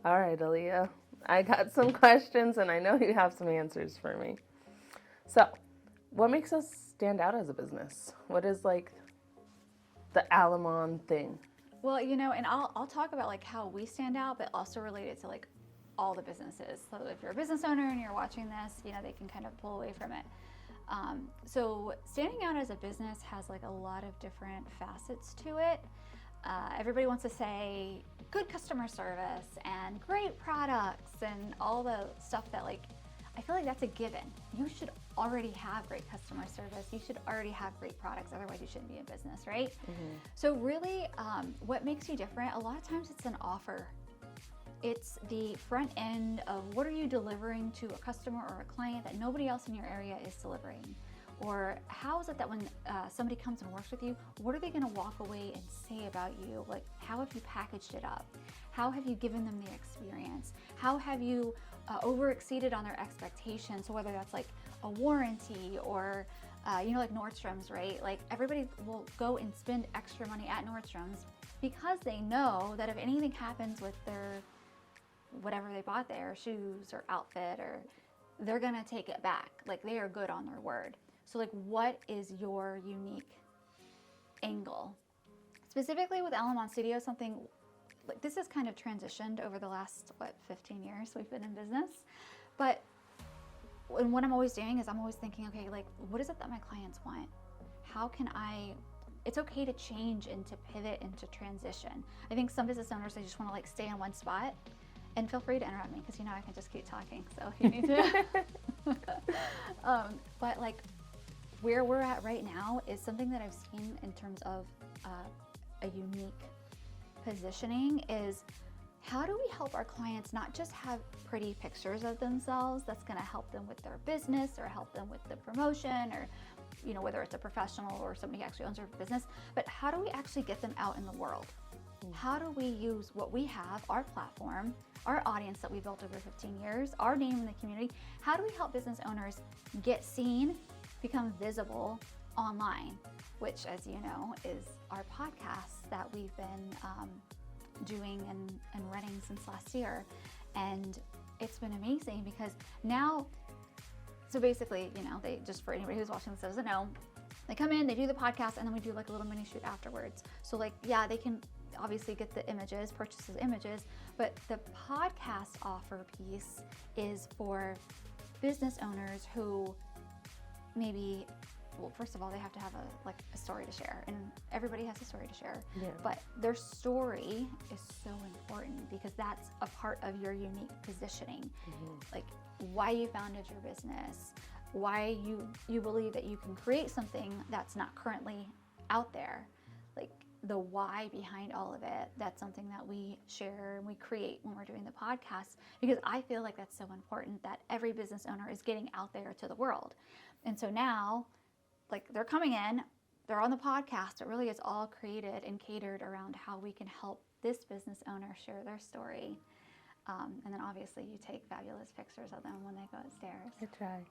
All right, Aaliyah. I got some questions and I know you have some answers for me. So, what makes us stand out as a business? What is like the Alamon thing? Well, and I'll talk about like how we stand out, but also relate it to like all the businesses. So if you're a business owner and you're watching this, they can kind of pull away from it. So standing out as a business has like a lot of different facets to it. Everybody wants to say good customer service and great products and all the stuff that like I feel like that's a given. You should already have great customer service. You should already have great products. Otherwise, you shouldn't be in business, right? Mm-hmm. So really, what makes you different? A lot of times it's an offer. It's the front end of what are you delivering to a customer or a client that nobody else in your area is delivering? Or how is it that when somebody comes and works with you, what are they going to walk away and say about you? Like, how have you packaged it up? How have you given them the experience? How have you over-exceeded on their expectations? So whether that's like a warranty or, like Nordstrom's, right? Like everybody will go and spend extra money at Nordstrom's because they know that if anything happens with their whatever they bought there, shoes or outfit, or they're going to take it back. Like they are good on their word. So like, what is your unique angle? Specifically with Alamon Studio, something like this has kind of transitioned over the last, 15 years we've been in business. But and what I'm always doing is I'm always thinking, okay, like what is it that my clients want? How can it's okay to change and to pivot and to transition. I think some business owners, they just want to like stay in one spot. And feel free to interrupt me because I can just keep talking. So if you need to. But like where we're at right now is something that I've seen in terms of a unique positioning is how do we help our clients not just have pretty pictures of themselves that's going to help them with their business or help them with the promotion or whether it's a professional or somebody who actually owns their business, but how do we actually get them out in the world? How do we use what we have, our platform, our audience that we built over 15 years, our name in the community? How do we help business owners get seen, become visible online, which, as you know, is our podcast that we've been doing and running since last year. And it's been amazing because now, so basically, they just, for anybody who's watching this doesn't know, they come in, they do the podcast, and then we do like a little mini shoot afterwards. So like, yeah, they can obviously get the images, purchase the images, but the podcast offer piece is for business owners who maybe, well, first of all, they have to have a story to share, and everybody has a story to share. Yeah. But their story is so important because that's a part of your unique positioning. Mm-hmm. Like why you founded your business, why you believe that you can create something that's not currently out there. Like the why behind all of it, that's something that we share and we create when we're doing the podcast, because I feel like that's so important that every business owner is getting out there to the world. And so now, like they're coming in, they're on the podcast. It really is all created and catered around how we can help this business owner share their story. And then obviously you take fabulous pictures of them when they go upstairs. I try.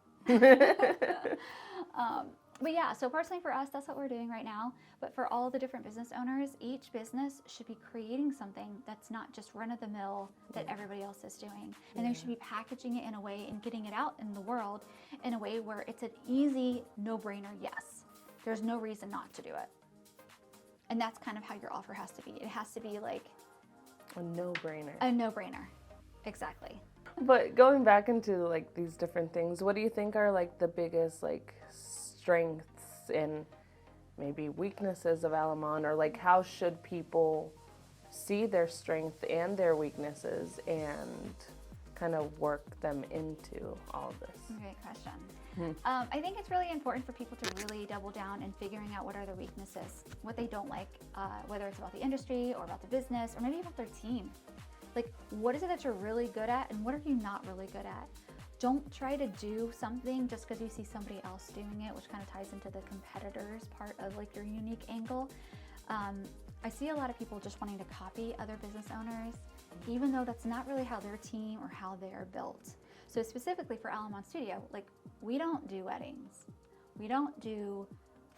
But yeah, so personally for us, that's what we're doing right now. But for all the different business owners, each business should be creating something that's not just run-of-the-mill that everybody else is doing. And they should be packaging it in a way and getting it out in the world in a way where it's an easy, no-brainer yes. There's no reason not to do it. And that's kind of how your offer has to be. It has to be like a no-brainer. A no-brainer. Exactly. But going back into like these different things, what do you think are like the biggest like strengths and maybe weaknesses of Alamon, or like how should people see their strength and their weaknesses and kind of work them into all of this? Great question. I think it's really important for people to really double down in figuring out what are their weaknesses, what they don't like, whether it's about the industry or about the business or maybe about their team. Like, what is it that you're really good at and what are you not really good at? Don't try to do something just because you see somebody else doing it, which kind of ties into the competitors part of like your unique angle. I see a lot of people just wanting to copy other business owners, even though that's not really how their team or how they are built. So specifically for Alamon Studio, like we don't do weddings. We don't do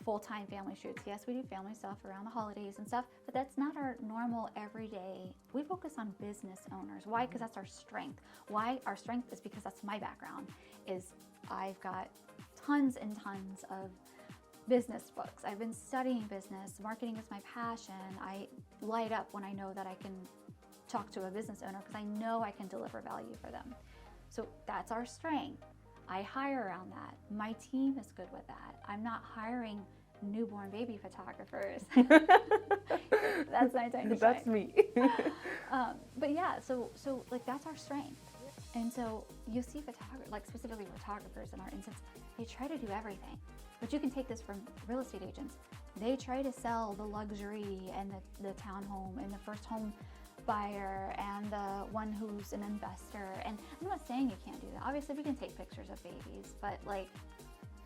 full-time family shoots. Yes, we do family stuff around the holidays and stuff, but that's not our normal everyday. We focus on business owners. Why? Because that's our strength. Why? Our strength is because that's my background. Is I've got tons and tons of business books. I've been studying business. Marketing is my passion. I light up when I know that I can talk to a business owner because I know I can deliver value for them. So that's our strength. I hire around that. My team is good with that. I'm not hiring newborn baby photographers. That's my time to shine. That's me. But yeah, so like that's our strength. And so you see photographers, like specifically photographers in our instance, they try to do everything. But you can take this from real estate agents. They try to sell the luxury and the townhome and the first home buyer and the one who's an investor. And I'm not saying you can't do that. Obviously we can take pictures of babies, but like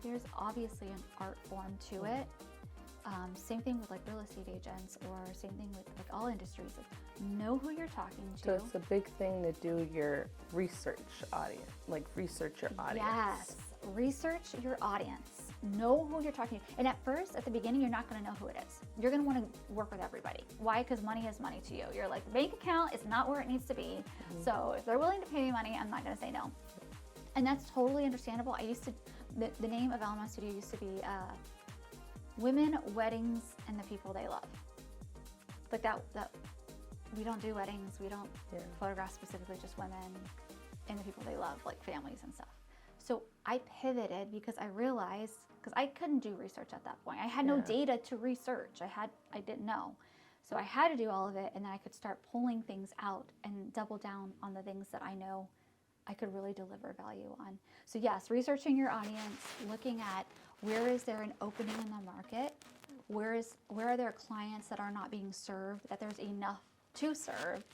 there's obviously an art form to it. Same thing with like real estate agents, or same thing with like all industries. Like, know who you're talking to. So it's a big thing to do your research audience, like research your audience. Yes, research your audience. Know who you're talking to. And at first, at the beginning, you're not going to know who it is. You're going to want to work with everybody. Why? Because money is money to you. You're like, the bank account is not where it needs to be. Mm-hmm. So if they're willing to pay me money, I'm not going to say no. And that's totally understandable. I used to, the name of Alamo Studio used to be Women, Weddings, and the People They Love. Like that we don't do weddings. We don't photograph specifically just women and the people they love, like families and stuff. So I pivoted because I realized, because I couldn't do research at that point. I had no data to research. I didn't know. So I had to do all of it, and then I could start pulling things out and double down on the things that I know I could really deliver value on. So yes, researching your audience, looking at where is there an opening in the market, where are there clients that are not being served, that there's enough to serve,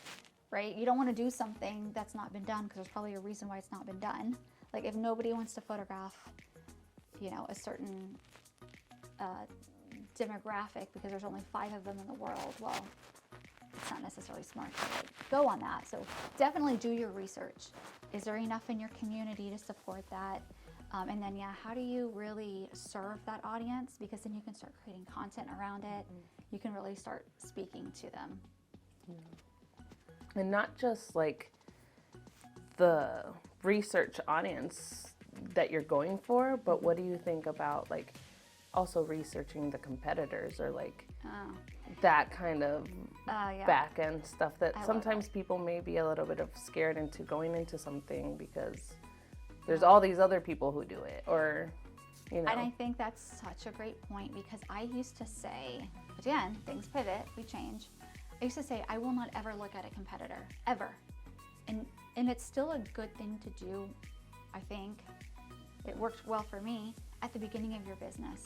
right? You don't want to do something that's not been done because there's probably a reason why it's not been done. Like if nobody wants to photograph, a certain demographic because there's only 5 of them in the world, well, it's not necessarily smart to go on that. So definitely do your research. Is there enough in your community to support that? And then, how do you really serve that audience? Because then you can start creating content around it. You can really start speaking to them. And not just like the research audience that you're going for, but what do you think about like also researching the competitors or like that kind of back end stuff that sometimes people may be a little bit of scared into going into something because there's all these other people who do it, or And I think that's such a great point, because I used to say, again, things pivot, we change. I used to say, I will not ever look at a competitor, ever. And it's still a good thing to do, I think. It worked well for me at the beginning of your business.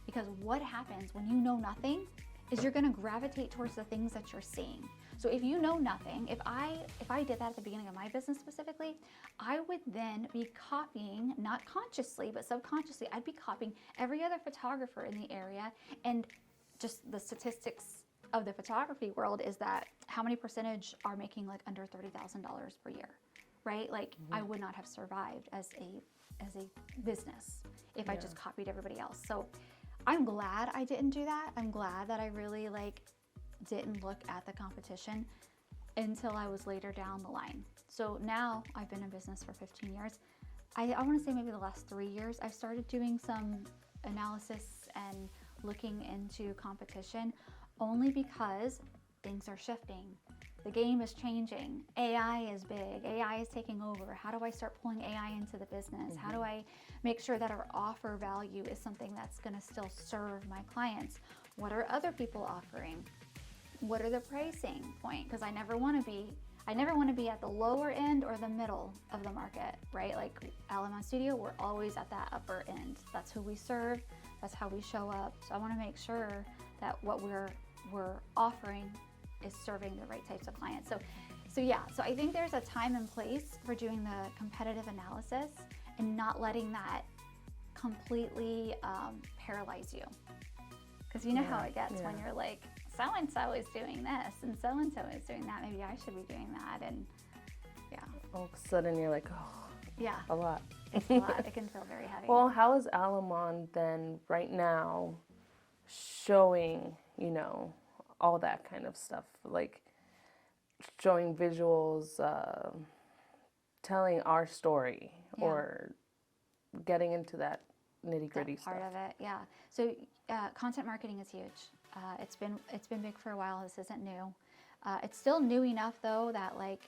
Because what happens when you know nothing is you're gonna gravitate towards the things that you're seeing. So if you know nothing, if I did that at the beginning of my business specifically, I would then be copying, not consciously, but subconsciously, I'd be copying every other photographer in the area. And just the statistics of the photography world is that how many percentage are making like under $30,000 per year, right? Like I would not have survived as a business if I just copied everybody else. So I'm glad I didn't do that. I'm glad that I really didn't look at the competition until I was later down the line. So now I've been in business for 15 years. I want to say maybe the last 3 years, I've started doing some analysis and looking into competition, only because things are shifting. The game is changing. AI is big. AI is taking over. How do I start pulling AI into the business? How do I make sure that our offer value is something that's going to still serve my clients? What are other people offering? What are the pricing point? Because I never want to be at the lower end or the middle of the market, right? Like Alamo Studio, we're always at that upper end. That's who we serve. That's how we show up. So I want to make sure that what we're offering is serving the right types of clients. So I think there's a time and place for doing the competitive analysis and not letting that completely paralyze you. Because you know how it gets when you're like, so-and-so is doing this and so-and-so is doing that. Maybe I should be doing that. And all of a sudden you're like, a lot. It's a lot. It can feel very heavy. Well, how is Alamon then right now showing, all that kind of stuff, like showing visuals, telling our story, Yeah. or getting into that nitty gritty That stuff. part of it, yeah. So content marketing is huge. It's been big for a while. This isn't new. It's still new enough though that like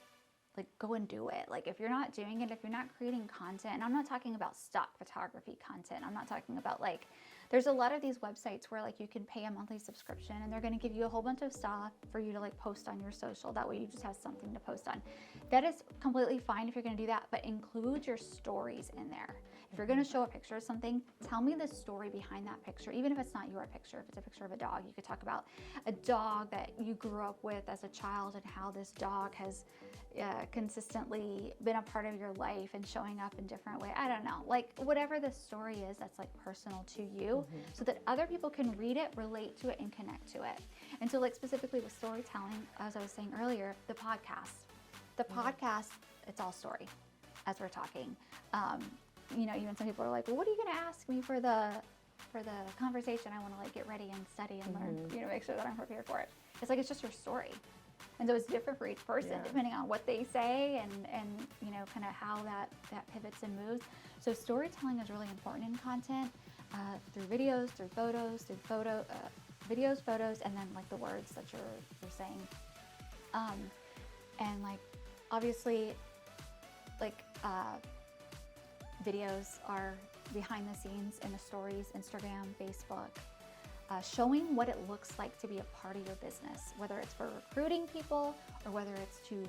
go and do it. Like if you're not doing it, if you're not creating content, and I'm not talking about stock photography content. I'm not talking about like there's a lot of these websites where like you can pay a monthly subscription and they're going to give you a whole bunch of stuff for you to like post on your social. That way you just have something to post on. That is completely fine if you're going to do that, but include your stories in there. If you're going to show a picture of something, tell me the story behind that picture, even if it's not your picture. If it's a picture of a dog, you could talk about a dog that you grew up with as a child and how this dog has consistently been a part of your life and showing up in different ways. I don't know, like whatever the story is that's like personal to you, so that other people can read it, relate to it, and connect to it. And so like specifically with storytelling, as I was saying earlier, the podcast, it's all story as we're talking. Even some people are like, well, what are you going to ask me for the conversation? I want to like get ready and study and learn, make sure that I'm prepared for it. It's like, it's just your story. And so it's different for each person, depending on what they say and kind of how that pivots and moves. So storytelling is really important in content, through videos, through photos, videos, photos, and then like the words that you're saying. And like, obviously, like, videos are behind the scenes in the stories, Instagram, Facebook, showing what it looks like to be a part of your business, whether it's for recruiting people or whether it's to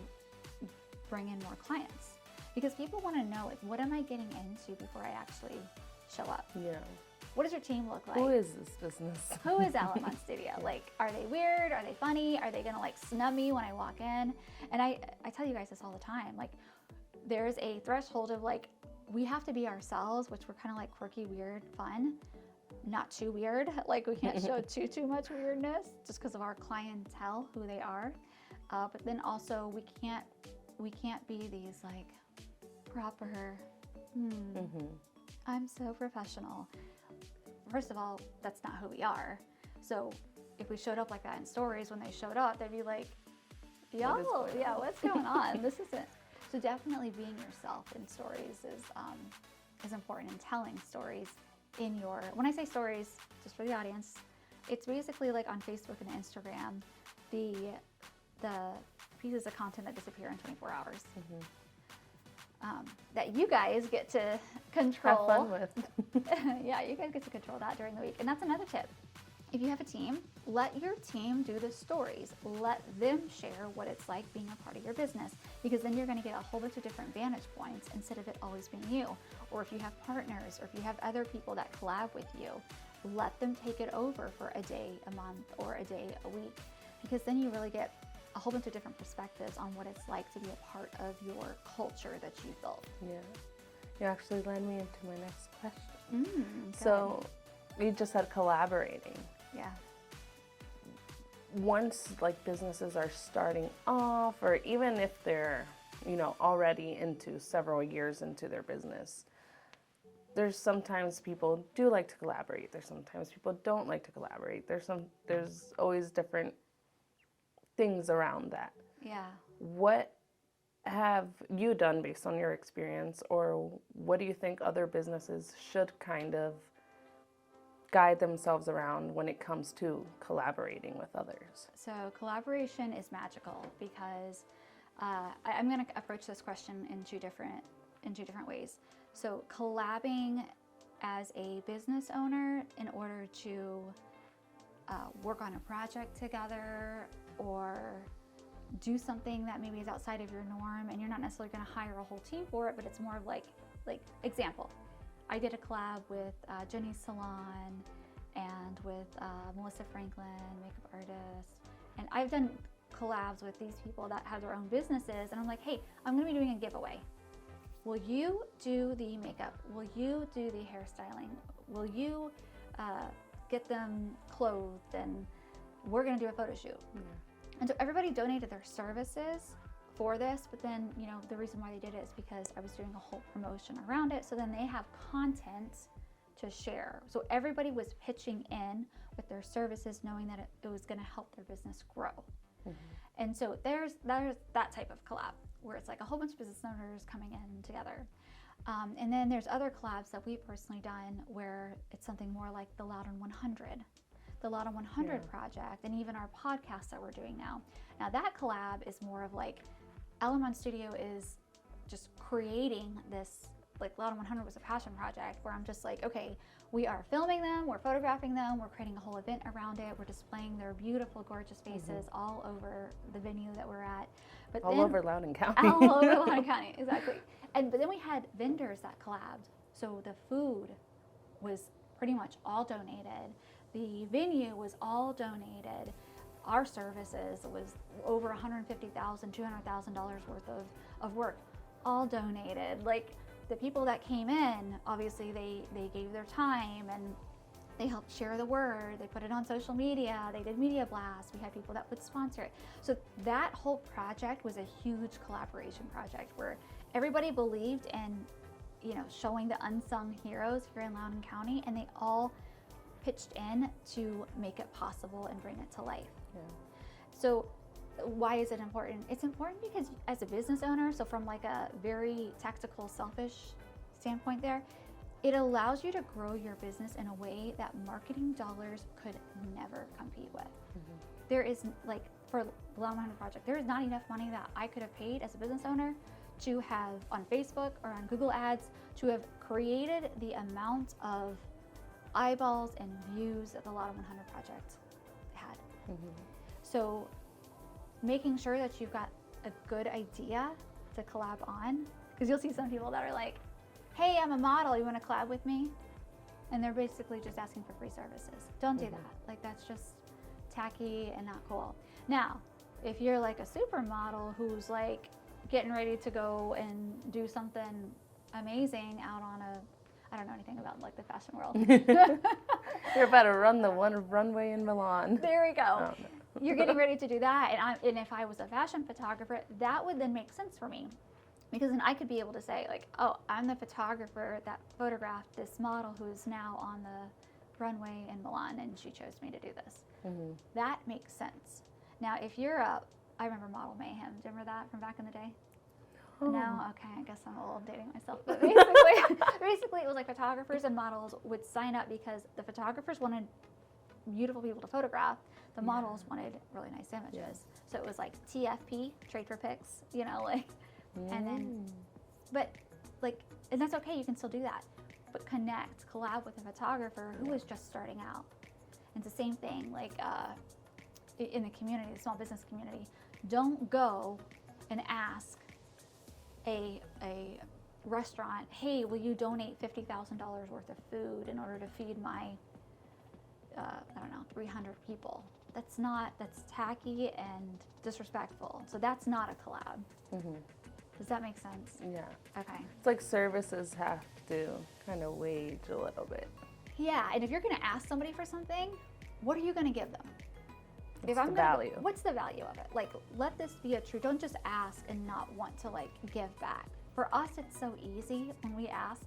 bring in more clients. Because people want to know, like, what am I getting into before I actually show up? Yeah. What does your team look like? Who is this business? Who is Element Studio? Like, are they weird? Are they funny? Are they gonna like snub me when I walk in? And I tell you guys this all the time. Like, there's a threshold of like, we have to be ourselves, which we're kind of like quirky, weird, fun, not too weird. Like we can't show too much weirdness just because of our clientele, who they are. But then also we can't be these like proper, I'm so professional. First of all, that's not who we are. So if we showed up like that in stories, when they showed up, they'd be like, yo, yeah, what's going on? This isn't. So definitely being yourself in stories is important, and telling stories in your, when I say stories, just for the audience, it's basically like on Facebook and Instagram, the pieces of content that disappear in 24 hours. That you guys get to control. Have fun with. Yeah, you guys get to control that during the week. And that's another tip. If you have a team, let your team do the stories. Let them share what it's like being a part of your business, because then you're going to get a whole bunch of different vantage points instead of it always being you. Or if you have partners, or if you have other people that collab with you, let them take it over for a day, a month, or a day, a week, because then you really get a whole bunch of different perspectives on what it's like to be a part of your culture that you've built. Yeah. You actually led me into my next question. So you just said collaborating. Yeah. Once like businesses are starting off, or even if they're, already into several years into their business, there's sometimes people do like to collaborate. There's sometimes people don't like to collaborate. There's always different things around that. Yeah. What have you done based on your experience, or what do you think other businesses should kind of guide themselves around when it comes to collaborating with others? So collaboration is magical, because I'm going to approach this question in two different ways. So collabing as a business owner in order to work on a project together, or do something that maybe is outside of your norm, and you're not necessarily going to hire a whole team for it, but it's more of like example. I did a collab with Jenny's Salon and with Melissa Franklin, makeup artist. And I've done collabs with these people that have their own businesses. And I'm like, hey, I'm going to be doing a giveaway. Will you do the makeup? Will you do the hairstyling? Will you get them clothed? And we're going to do a photo shoot. Yeah. And so everybody donated their services for this, but then, the reason why they did it is because I was doing a whole promotion around it. So then they have content to share. So everybody was pitching in with their services, knowing that it was going to help their business grow. And so there's that type of collab where it's like a whole bunch of business owners coming in together. And then there's other collabs that we've personally done where it's something more like the Loud on 100, the Loud on 100 project, and even our podcast that we're doing now. Now that collab is more of like, Al-Anon Studio is just creating this, like Loud on 100 was a passion project where I'm just like, okay, we are filming them, we're photographing them, we're creating a whole event around it, we're displaying their beautiful, gorgeous faces all over the venue that we're at. But all over Loudoun County. All over Loudoun County, exactly. But then we had vendors that collabed. So the food was pretty much all donated. The venue was all donated. Our services was over $150,000, $200,000 worth of work, all donated. Like the people that came in, obviously they gave their time and they helped share the word. They put it on social media. They did media blasts. We had people that would sponsor it. So that whole project was a huge collaboration project where everybody believed in, you know, showing the unsung heroes here in Loudoun County, and they all pitched in to make it possible and bring it to life. Yeah. So why is it important? It's important because as a business owner, so from like a very tactical, selfish standpoint there, it allows you to grow your business in a way that marketing dollars could never compete with. There is, like, for the Loud 100 project, there is not enough money that I could have paid as a business owner to have on Facebook or on Google Ads to have created the amount of eyeballs and views that the Loud 100 project had. So making sure that you've got a good idea to collab on, because you'll see some people that are like, hey, I'm a model, you want to collab with me? And they're basically just asking for free services. Don't do that. Like, that's just tacky and not cool. Now, if you're like a supermodel who's like getting ready to go and do something amazing out on a, I don't know anything about like the fashion world. You're about to run the one runway in Milan. There we go. Oh, no. You're getting ready to do that, and if I was a fashion photographer, that would then make sense for me, because then I could be able to say like, oh, I'm the photographer that photographed this model who's now on the runway in Milan, and she chose me to do this. That makes sense. Now, if you're I remember Model Mayhem. Do you remember that from back in the day? No? Okay, I guess I'm old, dating myself. But basically, it was like photographers and models would sign up because the photographers wanted beautiful people to photograph. The models wanted really nice images. So it was like TFP, trade for pics, you know, like, and then, but like, and that's okay, you can still do that. But collab with a photographer who is just starting out. It's the same thing, like in the community, the small business community. Don't go and ask a restaurant, hey, will you donate $50,000 worth of food in order to feed my, I don't know, 300 people? That's tacky and disrespectful. So that's not a collab. Does that make sense? Yeah. Okay. It's like services have to kind of wage a little bit. Yeah, and if you're going to ask somebody for something, what are you going to give them? What's the value? What's the value of it? Like, let this be a true, don't just ask and not want to like give back. For us, it's so easy when we ask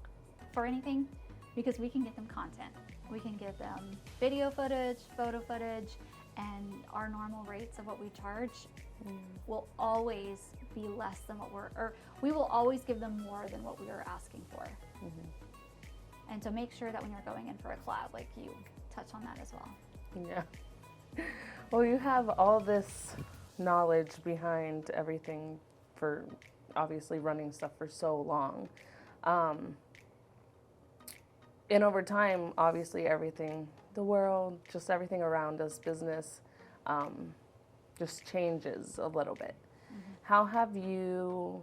for anything because we can get them content. We can give them video footage, photo footage, and our normal rates of what we charge will always be less than or we will always give them more than what we are asking for. And so make sure that when you're going in for a collab, like you touch on that as well. Yeah. Well, you have all this knowledge behind everything for obviously running stuff for so long. And over time, obviously everything, the world, just everything around us, business, just changes a little bit. How have you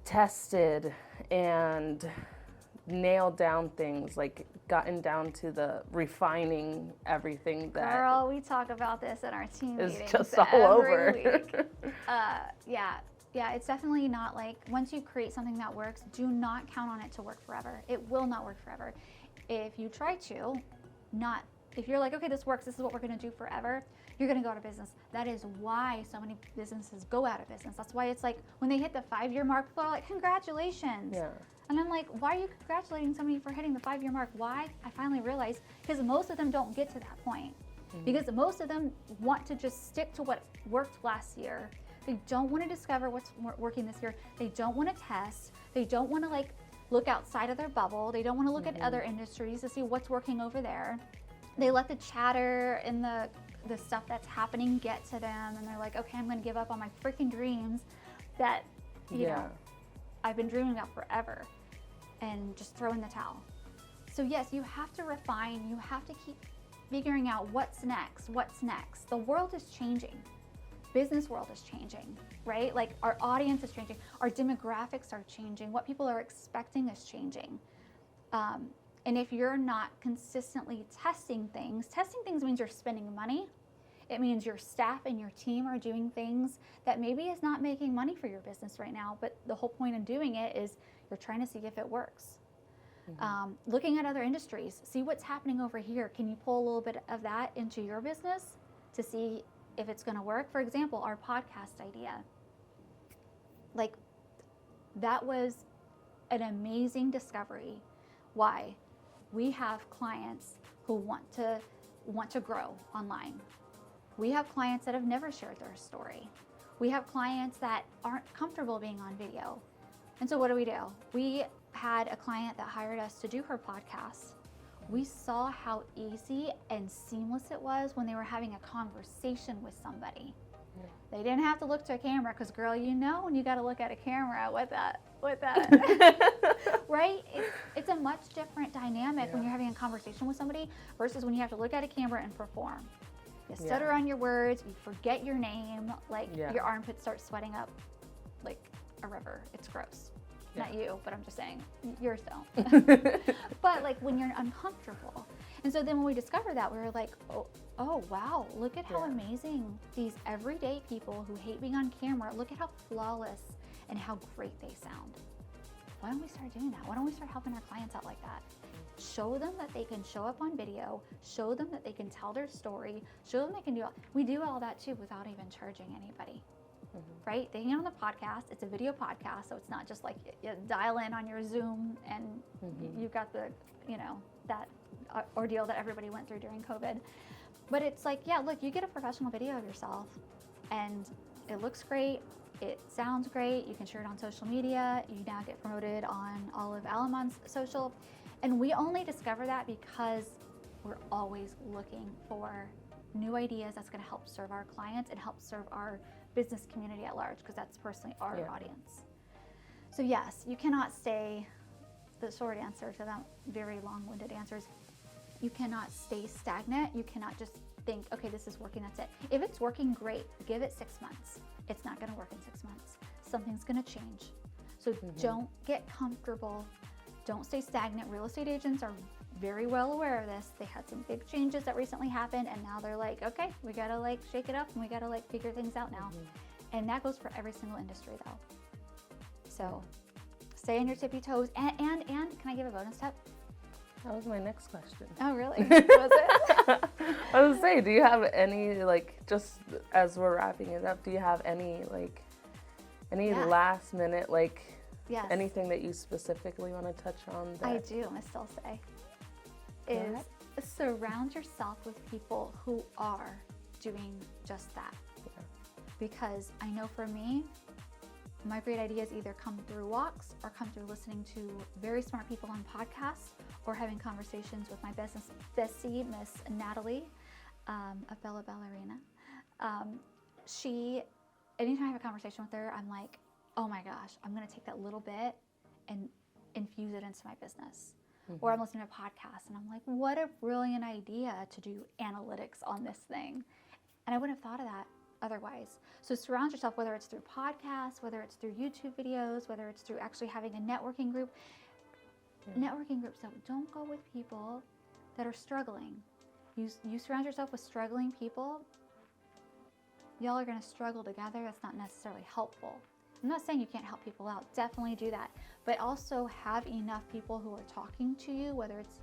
tested and nailed down things, like gotten down to the refining everything that Girl, we talk about this in our team is meetings just all every over. week. Yeah, it's definitely not like, once you create something that works, do not count on it to work forever. It will not work forever. If you try to, if you're like, okay, this works, this is what we're gonna do forever, you're gonna go out of business. That is why so many businesses go out of business. That's why it's like, when they hit the 5-year mark, people are like, congratulations. Yeah. And I'm like, why are you congratulating somebody for hitting the 5-year mark? Why? I finally realized, because most of them don't get to that point. Because most of them want to just stick to what worked last year. They don't want to discover what's working this year. They don't want to test. They don't want to like look outside of their bubble. They don't want to look at other industries to see what's working over there. They let the chatter and the stuff that's happening get to them, and they're like, okay, I'm going to give up on my freaking dreams that, you know, I've been dreaming about forever, and just throw in the towel. So yes, you have to refine. You have to keep figuring out what's next. The world is changing. Business world is changing, right? Like our audience is changing. Our demographics are changing. What people are expecting is changing. And if you're not consistently testing things means you're spending money. It means your staff and your team are doing things that maybe is not making money for your business right now, but the whole point of doing it is you're trying to see if it works. Looking at other industries, see what's happening over here. Can you pull a little bit of that into your business to see if it's going to work? For example, our podcast idea. Like, that was an amazing discovery. Why? We have clients who want to grow online. We have clients that have never shared their story. We have clients that aren't comfortable being on video. And so what do? We had a client that hired us to do her podcast. We saw how easy and seamless it was when they were having a conversation with somebody. They didn't have to look to a camera, because girl, you know when you got to look at a camera with that, right? It's a much different dynamic when you're having a conversation with somebody versus when you have to look at a camera and perform. You stutter on your words, you forget your name, like your armpits start sweating up like a river. It's gross. Not you, but I'm just saying, yours don't. But like when you're uncomfortable. And so then when we discovered that, we were like, oh wow, look at how amazing these everyday people who hate being on camera, look at how flawless and how great they sound. Why don't we start doing that? Why don't we start helping our clients out like that? Show them that they can show up on video, show them that they can tell their story, show them they can we do all that too without even charging anybody. Right? They get on the podcast. It's a video podcast, so it's not just like you dial in on your Zoom and you've got the, that ordeal that everybody went through during COVID. But it's like, look, you get a professional video of yourself, and it looks great. It sounds great. You can share it on social media. You now get promoted on all of Alamon's social. And we only discover that because we're always looking for new ideas that's going to help serve our clients and help serve our business community at large, because that's personally our audience. So yes, you cannot stay, the short answer to that very long-winded answers, you cannot stay stagnant. You cannot just think, okay, this is working, that's it. If it's working, great, give it 6 months. It's not going to work in 6 months. Something's going to change. So don't get comfortable. Don't stay stagnant. Real estate agents are very well aware of this. They had some big changes that recently happened, and now they're like, okay, we got to shake it up, and we got to figure things out now. And that goes for every single industry though. So stay on your tippy toes. And can I give a bonus tip? That was my next question. Oh, really? Was it? I was saying, do you have any, just as we're wrapping it up, do you have any, last minute, anything that you specifically want to touch on? I do, Miss Dulce. Is surround yourself with people who are doing just that. Because I know for me, my great ideas either come through walks or come through listening to very smart people on podcasts or having conversations with my business bestie, Miss Natalie, a fellow ballerina. Anytime I have a conversation with her, I'm like, oh my gosh, I'm going to take that little bit and infuse it into my business. Or I'm listening to a podcast and I'm like, what a brilliant idea to do analytics on this thing. And I wouldn't have thought of that otherwise. So surround yourself, whether it's through podcasts, whether it's through YouTube videos, whether it's through actually having a networking group. Networking groups, don't go with people that are struggling. You surround yourself with struggling people, y'all are going to struggle together. That's not necessarily helpful. I'm not saying you can't help people out. Definitely do that. But also have enough people who are talking to you, whether it's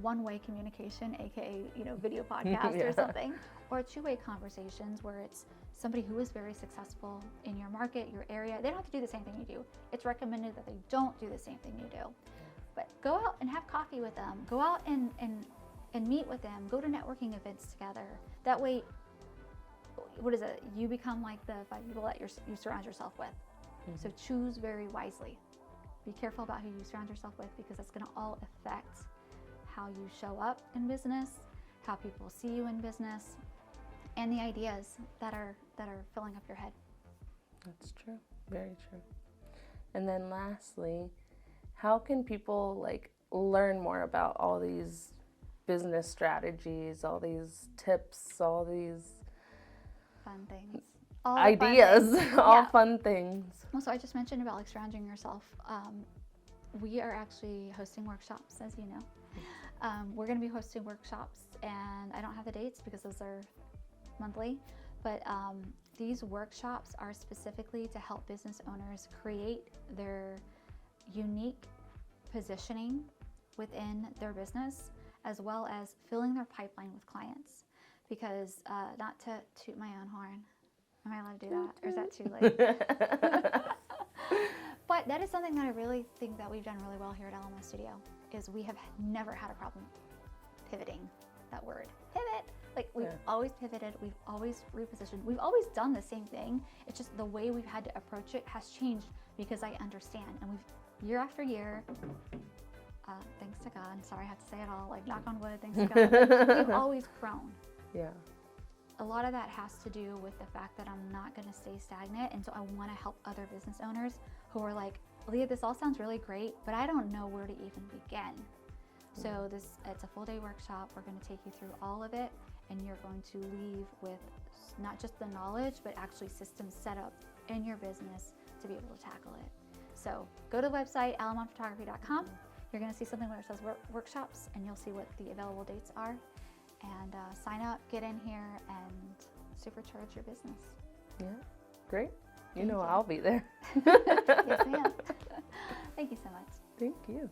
one-way communication, aka, video podcast or something, or two-way conversations where it's somebody who is very successful in your market, your area. They don't have to do the same thing you do. It's recommended that they don't do the same thing you do. But go out and have coffee with them. Go out and meet with them. Go to networking events together. That way, what is it? You become like the 5 people that you surround yourself with. So choose very wisely. Be careful about who you surround yourself with, because that's going to all affect how you show up in business, how people see you in business, and the ideas that are filling up your head. That's true. Very true. And then lastly, how can people like learn more about all these business strategies, all these tips, all these Fun things. All ideas, fun things. all Yeah. fun things? Well, so I just mentioned about like surrounding yourself. We are actually hosting workshops, as you know. We're going to be hosting workshops, and I don't have the dates because those are monthly, but these workshops are specifically to help business owners create their unique positioning within their business, as well as filling their pipeline with clients. Because not to toot my own horn, am I allowed to do that, or is that too late? But that is something that I really think that we've done really well here at LMS Studio, is we have never had a problem pivoting. That word, pivot. Like, we've always pivoted, we've always repositioned, we've always done the same thing. It's just the way we've had to approach it has changed, because I understand. And we've, year after year, thanks to God, sorry I have to say it all, like knock on wood, thanks to God, we've always grown. Yeah. A lot of that has to do with the fact that I'm not going to stay stagnant, and so I want to help other business owners who are like, Leah, this all sounds really great, but I don't know where to even begin. So it's a full day workshop. We're going to take you through all of it, and you're going to leave with not just the knowledge, but actually systems set up in your business to be able to tackle it. So go to the website, alamonphotography.com. You're going to see something where it says workshops, and you'll see what the available dates are. And sign up, get in here, and supercharge your business. Yeah, great. Thank you. I'll be there. Yes, ma'am. Thank you so much. Thank you.